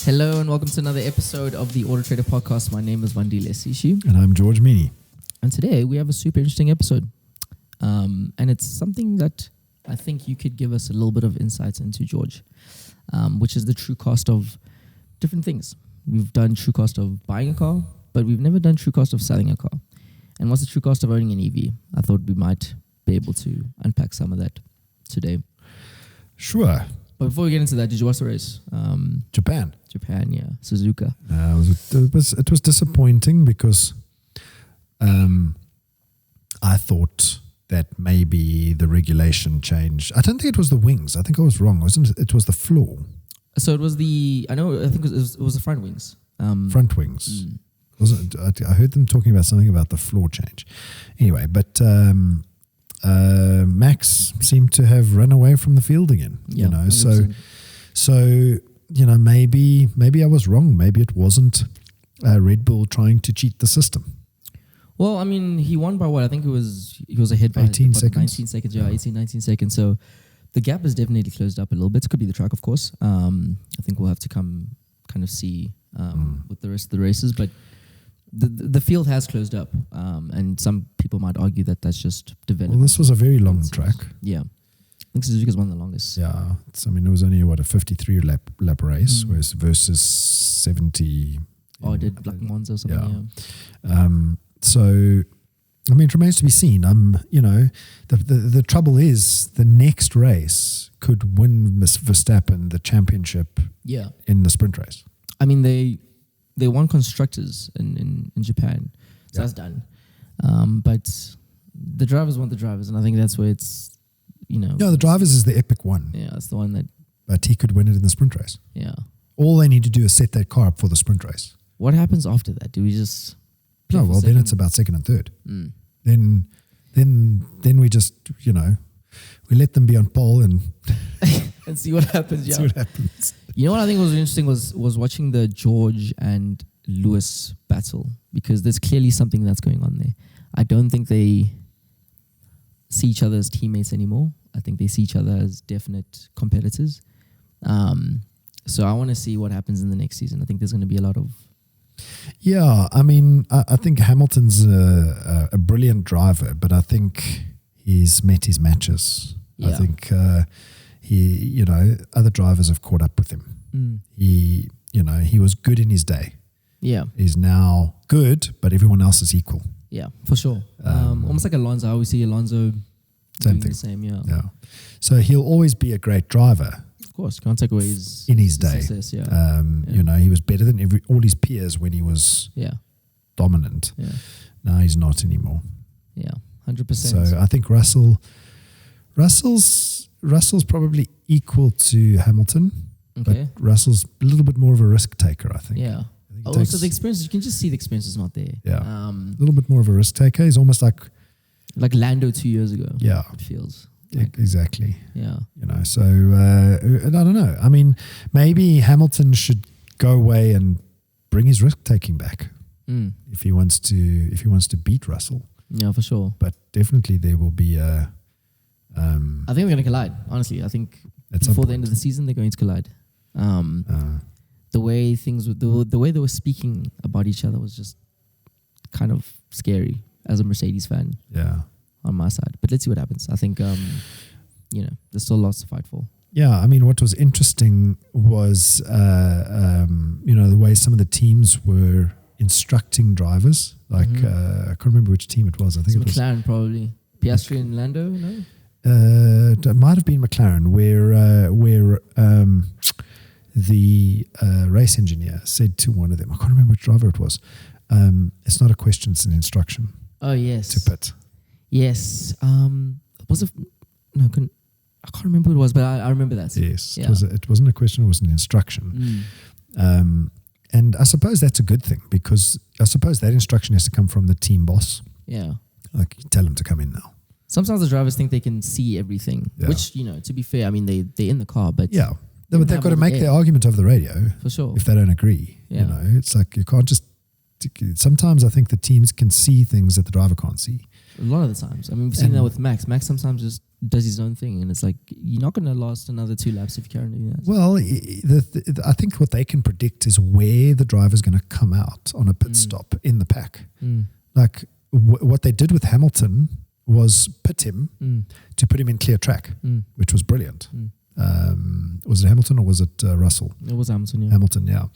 Hello and welcome to another episode of the AutoTrader Podcast. My name is Wandile Sishi. And I'm George Mienie. And today we have a super interesting episode. And it's something that I think you could give us a little bit of insight into, George, which is the true cost of different things. We've done true cost of buying a car, but we've never done true cost of selling a car. And what's the true cost of owning an EV? I thought we might be able to unpack some of that today. Sure. But before we get into that, did you watch the race? Japan, yeah. Suzuka. it was disappointing because I thought that maybe the regulation changed. I don't think it was the wings. I think I was wrong. It was the floor. So it was I think it was the front wings. Front wings. I heard them talking about something about the floor change. Anyway, but Max seemed to have run away from the field again. Yeah, 100%. So maybe I was wrong. Maybe it wasn't Red Bull trying to cheat the system. Well, I mean, he won by what? I think he was ahead by 18 seconds. 19 seconds, yeah, 18, 19 seconds. So the gap is definitely closed up a little bit. It could be the track, of course. I think we'll have to kind of see with the rest of the races, but the field has closed up, and some people might argue that that's just development. Well, this was a very long track. Yeah. I think Suzuka's one of the longest. Yeah. It was only, a 53 lap race versus 70. Oh, did like Monza or something, yeah. So, I mean, it remains to be seen. The trouble is the next race could win Verstappen the championship in the sprint race. I mean, they won constructors in Japan, so that's done. But the drivers want the drivers, and I think that's where it's, Yeah, the drivers is the epic one. Yeah, it's the one that... But he could win it in the sprint race. Yeah. All they need to do is set that car up for the sprint race. What happens after that? Do we just... No, well, then it's about second and third. Then we just, we let them be on pole and... and see what happens, yeah. See what happens. You know what I think was interesting was watching the George and Lewis battle, because there's clearly something that's going on there. I don't think they see each other as teammates anymore. I think they see each other as definite competitors. So I want to see what happens in the next season. I think there's going to be a lot of... Yeah, I mean, I think Hamilton's a brilliant driver, but I think he's met his matches. Yeah. I think other drivers have caught up with him. He was good in his day. Yeah. He's now good, but everyone else is equal. Yeah, for sure. Almost like Alonso. I always see Alonso doing the same, yeah. So he'll always be a great driver. Of course, can't take away his day. Success, yeah. He was better than all his peers when he was dominant. Yeah. Now he's not anymore. Yeah, 100%. So I think Russell's probably equal to Hamilton, but Russell's a little bit more of a risk taker, I think. Yeah. Also, the experience, you can just see the experience is not there. Yeah. A little bit more of a risk taker. He's almost like Lando 2 years ago. Yeah. It feels. Exactly. Yeah. So I don't know. I mean, maybe Hamilton should go away and bring his risk taking back if he wants to beat Russell. Yeah, for sure. But definitely there will be a. I think they're going to collide. Honestly, I think before the end of the season they're going to collide. The way the way they were speaking about each other was just kind of scary as a Mercedes fan. Yeah. On my side, but let's see what happens. I think there's still lots to fight for. Yeah, I mean, what was interesting was the way some of the teams were instructing drivers. Like I can't remember which team it was. I think it was McLaren, probably Piastri and Lando. No, it might have been McLaren, where the race engineer said to one of them, I can't remember which driver it was. It's not a question; it's an instruction. Oh yes, to pit. Yes. Was it? No, I can't remember who it was, but I remember that. Yes. Yeah. It wasn't a question, it was an instruction. And I suppose that's a good thing, because I suppose that instruction has to come from the team boss. Yeah. Like, tell him to come in now. Sometimes the drivers think they can see everything, which, to be fair, I mean, they're in the car, but... Yeah. But they've got to make their argument over the radio. For sure. If they don't agree. Yeah. It's like you can't just... Sometimes I think the teams can see things that the driver can't see. A lot of the times. I mean, we've seen that with Max. Max sometimes just does his own thing, and it's like, you're not going to last another 2 laps if you carry doing that. Well, I think what they can predict is where the driver's going to come out on a pit stop in the pack. Like what they did with Hamilton was pit him to put him in clear track, which was brilliant. Was it Hamilton or was it Russell? It was Hamilton, yeah. Hamilton, yeah.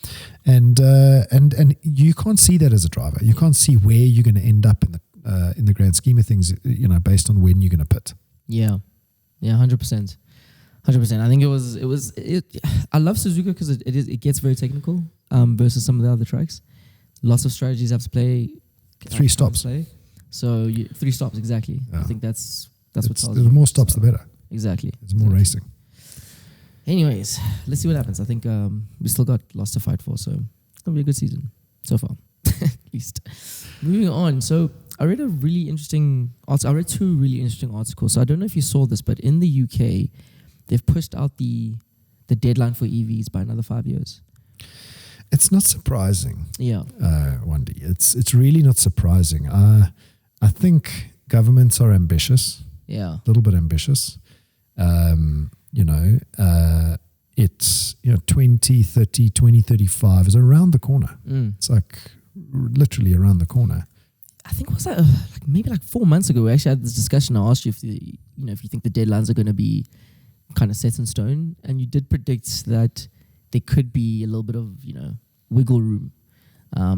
And you can't see that as a driver. You can't see where you're going to end up in the grand scheme of things, based on when you're going to pit. Yeah, 100%. 100%. I think I love Suzuka because it gets very technical versus some of the other tracks. Lots of strategies have to play. 3 stops. So 3 stops, exactly. Yeah. I think that's what tells you. The more stops, the better. Exactly. There's more racing. Anyways, let's see what happens. I think we still got lots to fight for, so it's going to be a good season so far, at least. Moving on. So I read a really interesting article. I read 2 really interesting articles. So I don't know if you saw this, but in the UK, they've pushed out the deadline for EVs by another 5 years. It's not surprising. Yeah. Wandile. It's really not surprising. I think governments are ambitious. Yeah. A little bit ambitious. It's 2030, 2035 is around the corner. It's like literally around the corner. I think it was maybe 4 months ago we actually had this discussion. I asked you if you think the deadlines are going to be kind of set in stone, and you did predict that there could be a little bit of wiggle room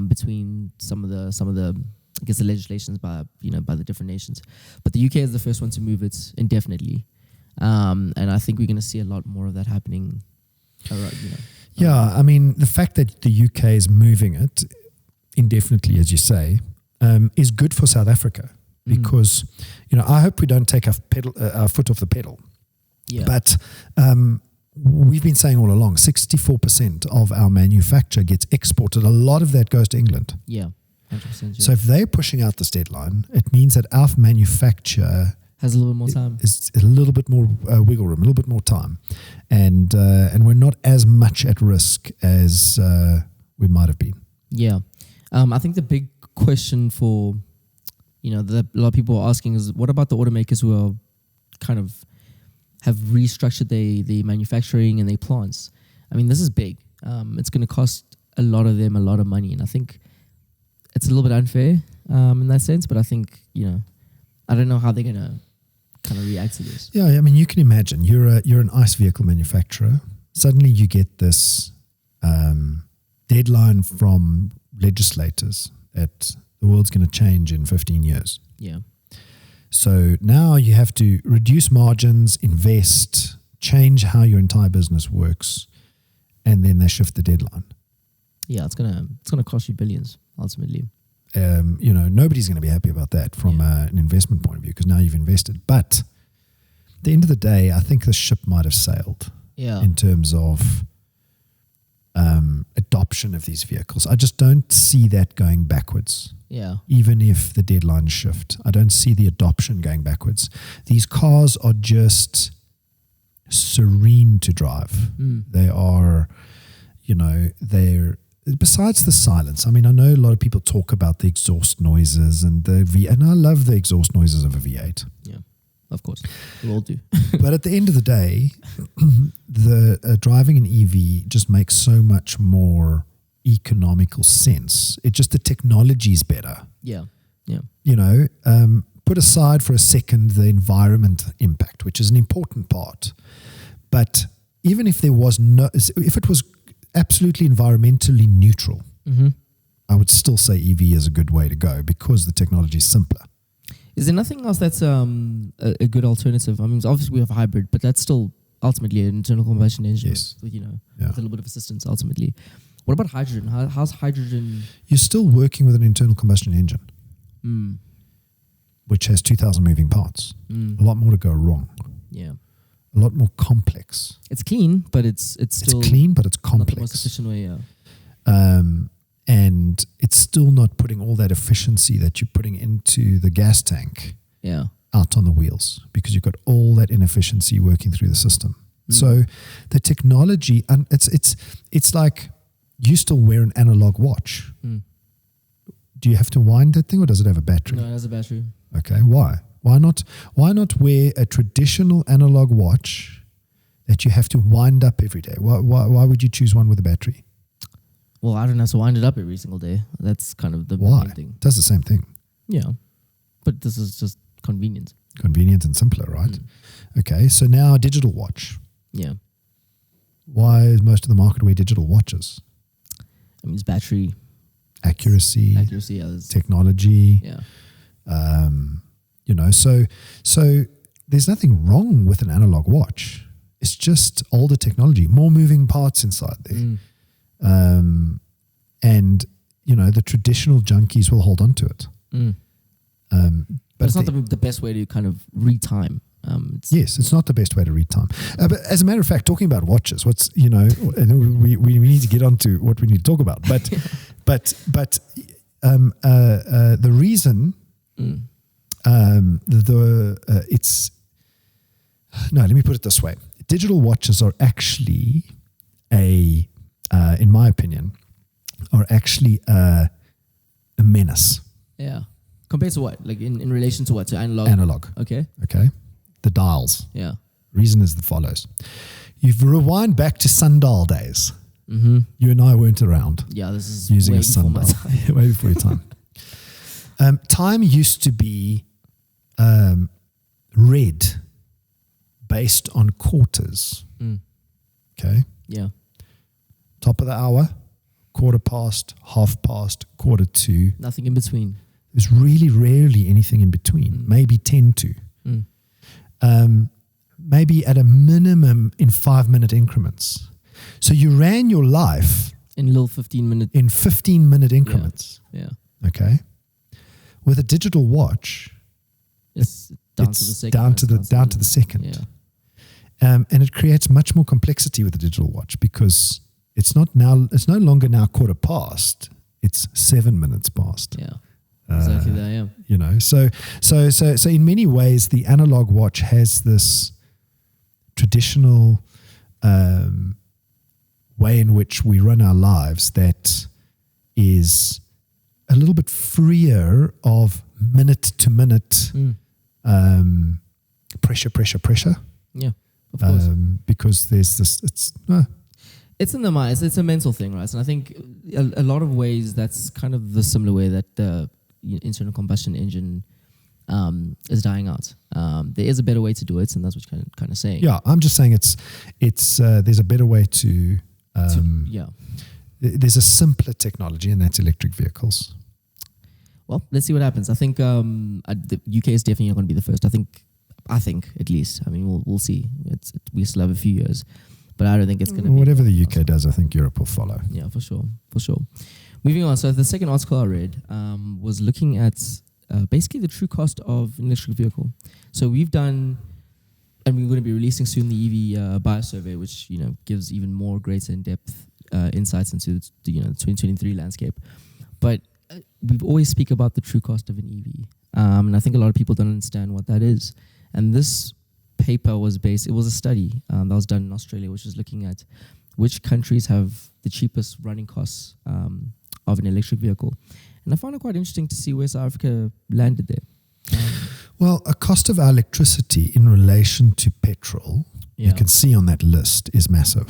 between some of the I guess the legislations by the different nations. But the UK is the first one to move it indefinitely. And I think we're going to see a lot more of that happening. Yeah, I mean, the fact that the UK is moving it indefinitely, as you say, is good for South Africa because, I hope we don't take our foot off the pedal. Yeah. But we've been saying all along, 64% of our manufacture gets exported. A lot of that goes to England. Yeah, 100%. Yeah. So if they're pushing out this deadline, it means that our manufacture has a little bit more time. Is a little bit more wiggle room, a little bit more time, and we're not as much at risk as we might have been. Yeah, I think the big question for that a lot of people are asking is, what about the automakers who are kind of have restructured their manufacturing and their plants? I mean, this is big. It's going to cost a lot of them a lot of money, and I think it's a little bit unfair in that sense. But I think I don't know how they're going to kind of react to this. Yeah, I mean, you can imagine you're an ICE vehicle manufacturer. Suddenly you get this deadline from legislators that the world's going to change in 15 years. Yeah. So now you have to reduce margins, invest, change how your entire business works, and then they shift the deadline. Yeah, it's gonna cost you billions ultimately. Nobody's going to be happy about that from an investment point of view because now you've invested. But at the end of the day, I think the ship might have sailed in terms of adoption of these vehicles. I just don't see that going backwards. Yeah. Even if the deadlines shift, I don't see the adoption going backwards. These cars are just serene to drive. They are, they're, besides the silence, I mean, I know a lot of people talk about the exhaust noises and and I love the exhaust noises of a V8. Yeah, of course, we all do. But at the end of the day, the driving an EV just makes so much more economical sense. The technology is better. Yeah. Put aside for a second the environment impact, which is an important part. But even if if it was absolutely environmentally neutral, I would still say EV is a good way to go because the technology is simpler. Is there nothing else that's a good alternative? I mean, obviously we have hybrid, but that's still ultimately an internal combustion engine with a little bit of assistance ultimately. What about hydrogen? How's hydrogen? You're still working with an internal combustion engine, which has 2,000 moving parts. A lot more to go wrong. Yeah. A lot more complex. It's clean, but it's still clean, but it's complex. Not the most efficient way, yeah. And it's still not putting all that efficiency that you're putting into the gas tank out on the wheels because you've got all that inefficiency working through the system. So the technology, and it's like you still wear an analog watch. Do you have to wind that thing or does it have a battery? No, it has a battery. Okay, why? Why not wear a traditional analog watch that you have to wind up every day? Why would you choose one with a battery? Well, I don't have to wind it up every single day. That's kind of the main thing. It does the same thing. Yeah, but this is just convenient. Convenient and simpler, right? Okay, so now a digital watch. Yeah. Why is most of the market wear digital watches? I mean, it's battery. Accuracy, technology. Yeah. So there's nothing wrong with an analog watch. It's just older technology, more moving parts inside there. And, the traditional junkies will hold on to it. But it's not the best way to kind of read time. It's not the best way to read time. But as a matter of fact, talking about watches, and we need to get on to what we need to talk about. But the reason let me put it this way. Digital watches are actually in my opinion, are actually a menace. Yeah. Compared to what? Like in relation to what? To analog? Analog. Okay. The dials. Yeah. Reason is the follows. You've rewind back to sundial days. Mm-hmm. You and I weren't around. Yeah, this is using way a sundial. Way before your time. Time used to be read based on quarters. Okay. Yeah. Top of the hour, quarter past, half past, quarter to. Nothing in between. There's really rarely anything in between. Maybe 10 to. Maybe at a minimum in 5-minute increments. So you ran your life in little 15-minute. In 15-minute increments. Yeah. Okay. With a digital watch, it's down to the second. Down to the second. Yeah. And it creates much more complexity with the digital watch because it's no longer now quarter past. It's 7 minutes past. Yeah. Exactly that, yeah. So in many ways, the analog watch has this traditional way in which we run our lives that is a little bit freer of minute to minute pressure. Yeah, of course. Because there's this, it's in the mind. It's a mental thing, right? And I think a lot of ways that's kind of the similar way that the internal combustion engine is dying out. There is a better way to do it, and that's what you're kind of saying. Yeah, I'm just saying it's there's a better way to there's a simpler technology, and that's electric vehicles. Well, let's see what happens. I think the UK is definitely not going to be the first. I think at least. I mean, we'll see. We still have a few years, but I don't think it's going to be. Whatever the UK does, I think Europe will follow. Yeah, for sure. Moving on. So the second article I read was looking at basically the true cost of an electric vehicle. So we've done, and we're going to be releasing soon the EV buyer survey, which gives even more greater in-depth insights into the 2023 landscape. But we've always speak about the true cost of an EV, and I think a lot of people don't understand what that is. And this paper was it was a study that was done in Australia, which is looking at which countries have the cheapest running costs of an electric vehicle. And I found it quite interesting to see where South Africa landed there. Well, a cost of our electricity in relation to petrol, you can see on that list, is massive.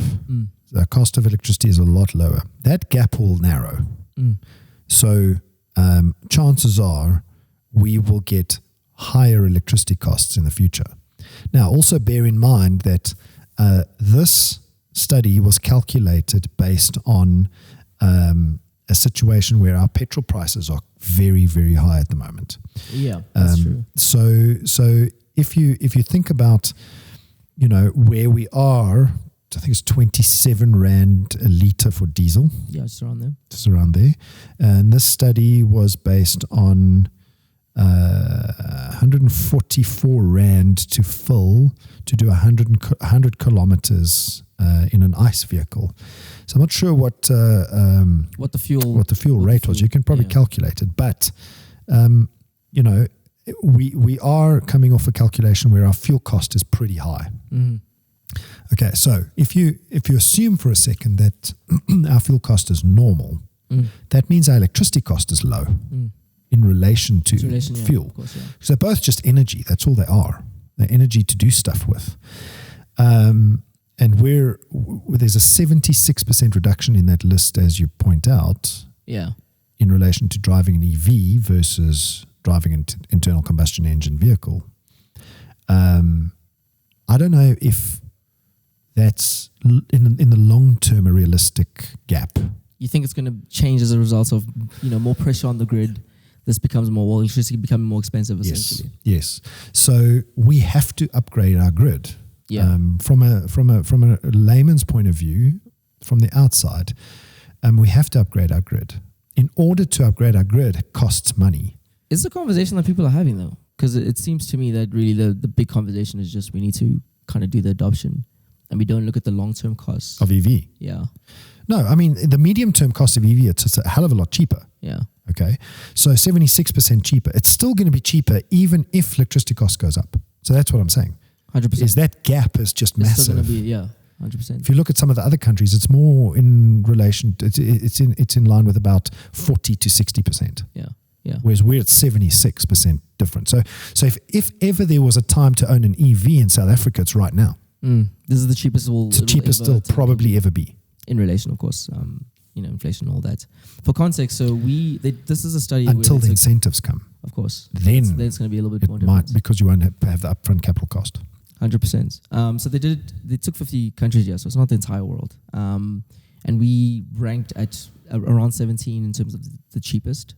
The cost of electricity is a lot lower. That gap will narrow. So chances are we will get higher electricity costs in the future. Now, also bear in mind that this study was calculated based on a situation where our petrol prices are very, very high at the moment. Yeah, that's true. So if you think about, where we are, I think it's 27 Rand a litre for diesel. Yeah, it's around there. It's around there. And this study was based on 144 Rand to fill to do 100 kilometers in an ICE vehicle. So I'm not sure what the fuel rate was. You can probably calculate it, but we are coming off a calculation where our fuel cost is pretty high. Okay, so if you assume for a second that our fuel cost is normal, that means our electricity cost is low. in relation to fuel. Of course, yeah. Because they're both just energy. That's all they are. They're energy to do stuff with. And there's a 76% reduction in that list, as you point out. Yeah. In relation to driving an EV versus driving an internal combustion engine vehicle. I don't know if that's in the long term a realistic gap. You think it's going to change as a result of more pressure on the grid? This becomes electricity becoming more expensive, essentially. Yes. So we have to upgrade our grid. Yeah. From a layman's point of view, from the outside, we have to upgrade our grid. In order to upgrade our grid, it costs money. It's a conversation that people are having, though, because it seems to me that really the big conversation is just we need to kind of do the adoption, and we don't look at the long-term costs of EV. Yeah. No, I mean, the medium-term cost of EV, it's a hell of a lot cheaper. Yeah. Okay. So 76% cheaper. It's still going to be cheaper even if electricity cost goes up. So that's what I'm saying. 100%. Is that gap is just massive. It's still going to be, 100%. If you look at some of the other countries, it's more in relation, it's in line with about 40 to 60%. Yeah. Whereas we're at 76% different. So if ever there was a time to own an EV in South Africa, it's right now. This is the cheapest it's the cheapest it'll probably ever be. In relation, of course, inflation and all that. For context, so this is a study until the incentives come. Of course, then it's going to be a little bit more different. Because you won't have the upfront capital cost. 100%. So they took 50 countries here, so it's not the entire world. And we ranked at around 17 in terms of the cheapest.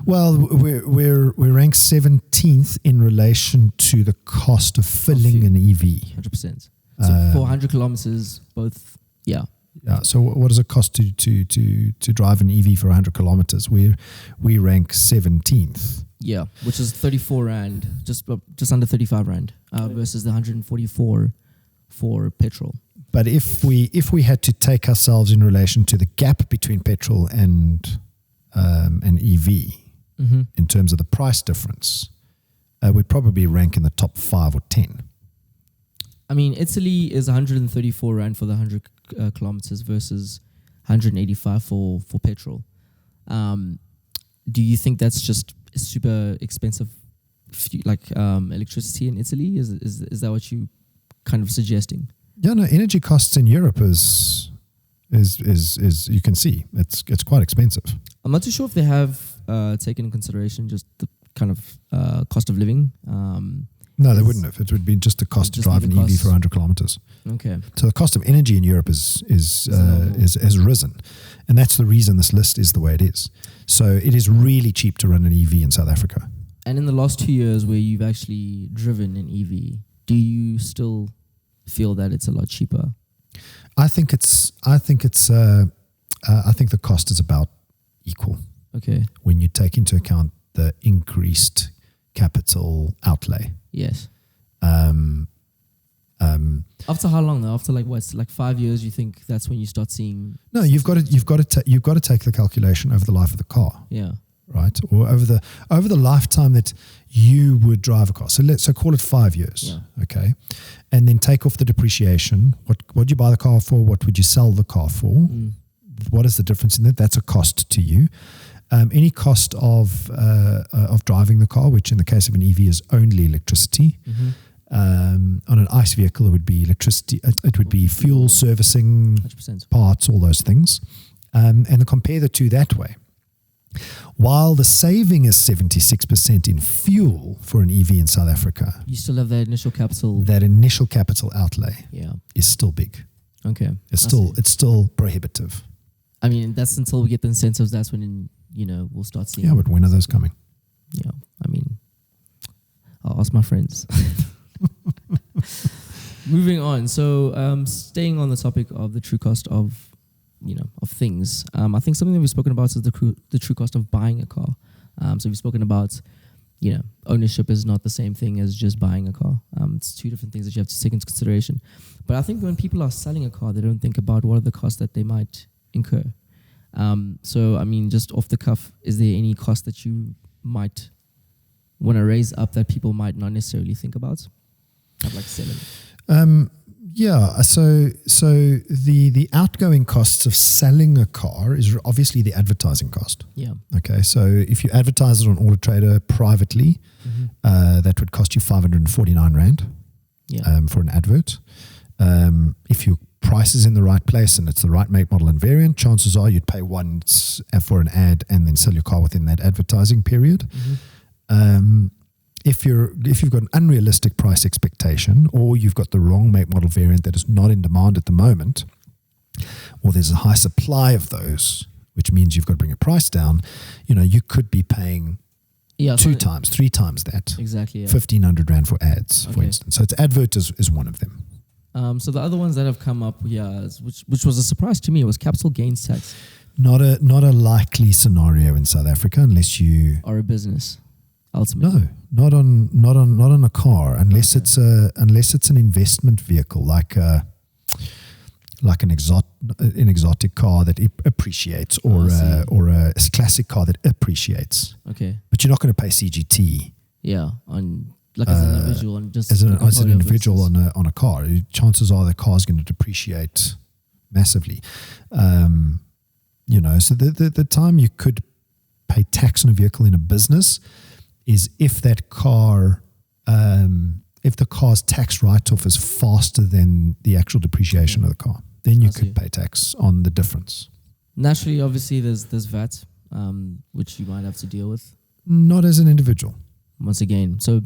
Well, we're ranked 17th in relation to the cost of filling an EV. 100%. So for 100 kilometers, both, Yeah. So what does it cost to drive an EV for 100 kilometers? We rank 17th. Yeah, which is 34 rand, just under 35 rand, versus the 144 for petrol. But if we had to take ourselves in relation to the gap between petrol and an EV in terms of the price difference, we'd probably rank in the top 5 or 10. I mean, Italy is 134 rand for the 100 kilometers versus 185 for petrol. Do you think that's just super expensive, electricity in Italy? Is that what you kind of suggesting? Yeah, no. Energy costs in Europe is you can see it's quite expensive. I'm not too sure if they have taken in consideration just the kind of cost of living. No, they wouldn't have. It would be just the cost to drive an EV for 100 kilometers. Okay. So the cost of energy in Europe has risen, and that's the reason this list is the way it is. So it is really cheap to run an EV in South Africa. And in the last 2 years, where you've actually driven an EV, do you still feel that it's a lot cheaper? I think the cost is about equal. Okay. When you take into account the increased capital outlay. Yes. After how long though? After 5 years? You think that's when you start seeing? No, you've got to take the calculation over the life of the car. Yeah. Right, or over the lifetime that you would drive a car. So call it 5 years. Yeah. Okay, and then take off the depreciation. What you buy the car for? What would you sell the car for? What is the difference in that? That's a cost to you. Any cost of driving the car, which in the case of an EV is only electricity. On an ICE vehicle, it would be electricity. It would be fuel, servicing, 100%. Parts, all those things. And compare the two that way. While the saving is 76% in fuel for an EV in South Africa, you still have that initial capital. That initial capital outlay, is still big. Okay, it's still prohibitive. I mean, that's until we get the incentives. That's when we'll start seeing. Yeah, but when are those coming? Yeah, I mean, I'll ask my friends. Moving on. So, staying on the topic of the true cost of things. I think something that we've spoken about is the true cost of buying a car. So we've spoken about, ownership is not the same thing as just buying a car. It's two different things that you have to take into consideration. But I think when people are selling a car, they don't think about what are the costs that they might incur. So, I mean, just off the cuff, is there any cost that you might want to raise up that people might not necessarily think about? Like selling? Yeah, so the outgoing costs of selling a car is obviously the advertising cost. Yeah. Okay, so if you advertise it on AutoTrader privately, that would cost you 549 Rand for an advert. If your price is in the right place and it's the right make, model, and variant, chances are you'd pay once for an ad and then sell your car within that advertising period. If you've got an unrealistic price expectation, or you've got the wrong make, model, variant that is not in demand at the moment, or there's a high supply of those, which means you've got to bring your price down, you could be paying 2 times, 3 times that. Exactly. Yeah. 1,500 Rand for ads, for instance. So it's advert is one of them. So the other ones that have come up, which was a surprise to me, was capital gains tax. Not a likely scenario in South Africa unless you are a business. Ultimately. No, not on a car unless it's an investment vehicle like an exotic car that appreciates, or a classic car that appreciates. Okay. But you're not going to pay CGT. Yeah, as an individual, and just as an individual on a car. Chances are the car is going to depreciate massively. So the time you could pay tax on a vehicle in a business is if that car, if the car's tax write-off is faster than the actual depreciation of the car, then you could pay tax on the difference. Naturally, obviously, there's VAT, which you might have to deal with. Not as an individual. Once again, so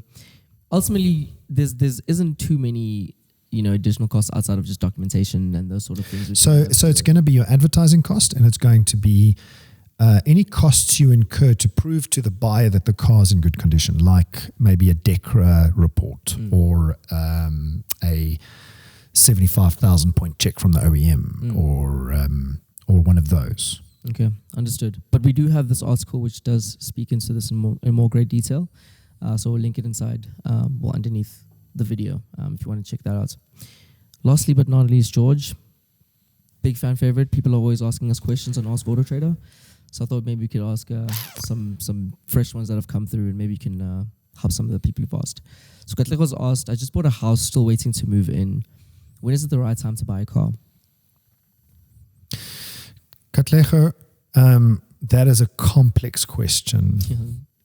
ultimately, there isn't too many additional costs outside of just documentation and those sort of things. So it's going to be your advertising cost, and it's going to be any costs you incur to prove to the buyer that the car is in good condition, like maybe a DECRA report or a 75,000 point check from the OEM or one of those. Okay, understood. But we do have this article which does speak into this in more great detail. So we'll link it inside, underneath the video if you want to check that out. Lastly but not least, George, big fan favorite. People are always asking us questions on AskAutoTrader. So I thought maybe we could ask some fresh ones that have come through, and maybe you can help some of the people who've asked. So Katlego's asked, I just bought a house, still waiting to move in. When is it the right time to buy a car? Katlego, that is a complex question.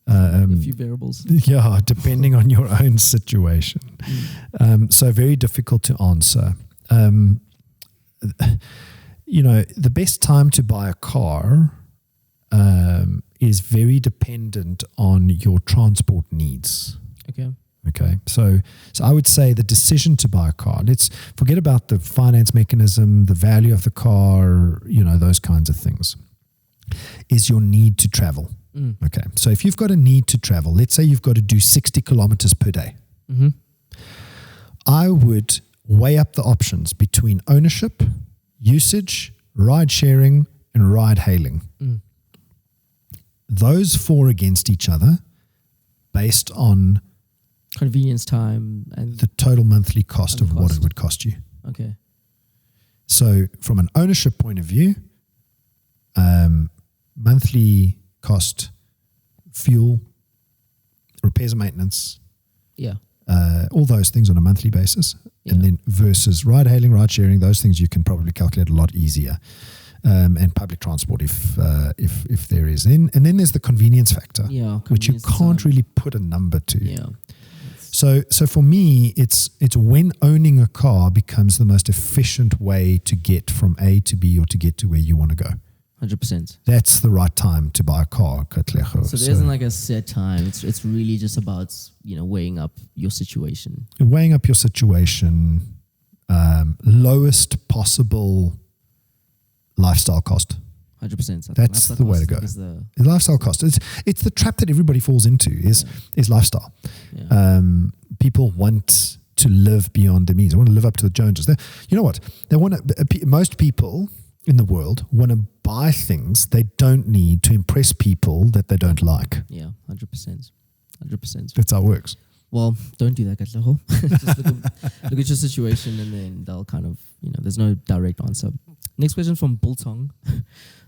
A few variables. Yeah, depending on your own situation. So very difficult to answer. The best time to buy a car is very dependent on your transport needs. Okay. So I would say the decision to buy a car, let's forget about the finance mechanism, the value of the car, those kinds of things, is your need to travel. Okay. So if you've got a need to travel, let's say you've got to do 60 kilometers per day. I would weigh up the options between ownership, usage, ride sharing, and ride hailing. Those 4 against each other based on convenience time and the total monthly cost of what it would cost you. Okay. So from an ownership point of view, monthly cost, fuel, repairs and maintenance, all those things on a monthly basis, and then versus ride hailing, ride sharing, those things you can probably calculate a lot easier. And public transport if there is. And then there's the convenience factor, which you can't really put a number to. So for me, it's when owning a car becomes the most efficient way to get from A to B or to get to where you want to go. 100%. That's the right time to buy a car, Katlego. So there isn't like a set time. It's really just about weighing up your situation. Weighing up your situation, lowest possible lifestyle cost. 100%. That's the way to go. The lifestyle cost. It's the trap that everybody falls into is lifestyle. People want to live beyond their means. They want to live up to the Joneses. You know what? They want to. Most people in the world want to buy things they don't need to impress people that they don't like. 100%. That's how it works. Well, don't do that, Katlego. Just look at your situation, and then they'll kind of, there's no direct answer. Next question from Bultong.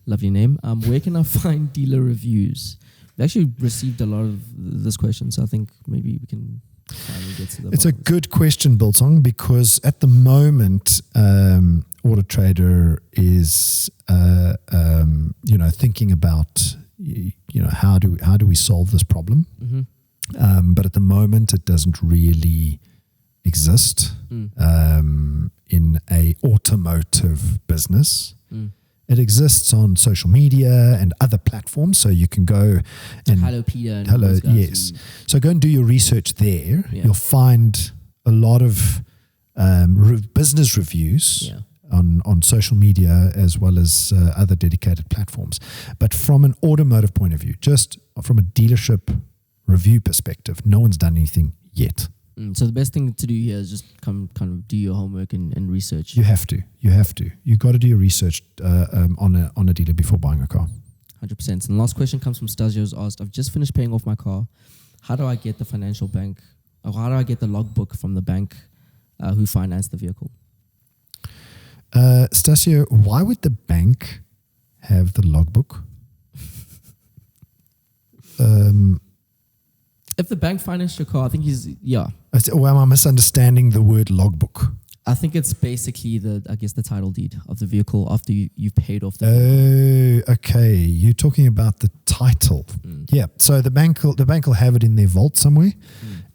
Lovely name. Where can I find dealer reviews? We actually received a lot of this question, so I think maybe we can It's a good question, Biltong, because at the moment, AutoTrader is, thinking about, how do we solve this problem? Mm-hmm. But at the moment, it doesn't really exist in a automotive business. It exists on social media and other platforms, so you can go and Hello Peter and all those guys. Yes. So go and do your research there. Yeah. You'll find a lot of business reviews on social media as well as other dedicated platforms. But from an automotive point of view, just from a dealership review perspective, no one's done anything yet. So the best thing to do here is just kind of do your homework and research. You have to. You've got to do your research on a dealer before buying a car. 100%. And the last question comes from Stasio, who's asked, I've just finished paying off my car. How do I get the financial bank, or how do I get the logbook from the bank who financed the vehicle? Stasio, why would the bank have the logbook? If the bank financed your car, I think Or am I misunderstanding the word logbook? I think it's basically the title deed of the vehicle after you've paid off the vehicle. Oh, okay. You're talking about the title. Yeah. So the bank will have it in their vault somewhere.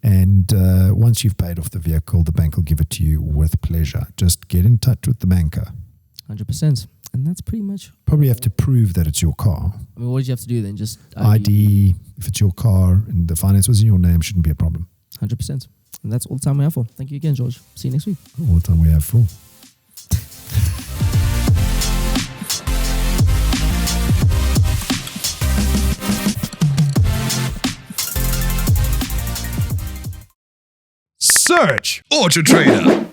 And once you've paid off the vehicle, the bank will give it to you with pleasure. Just get in touch with the banker. 100%. And that's pretty much... Probably have to prove that it's your car. I mean, what did you have to do then? Just ID, if it's your car and the finance was in your name, shouldn't be a problem. 100%. And that's all the time we have for. Thank you again, George. See you next week. All the time we have for. Search AutoTrader.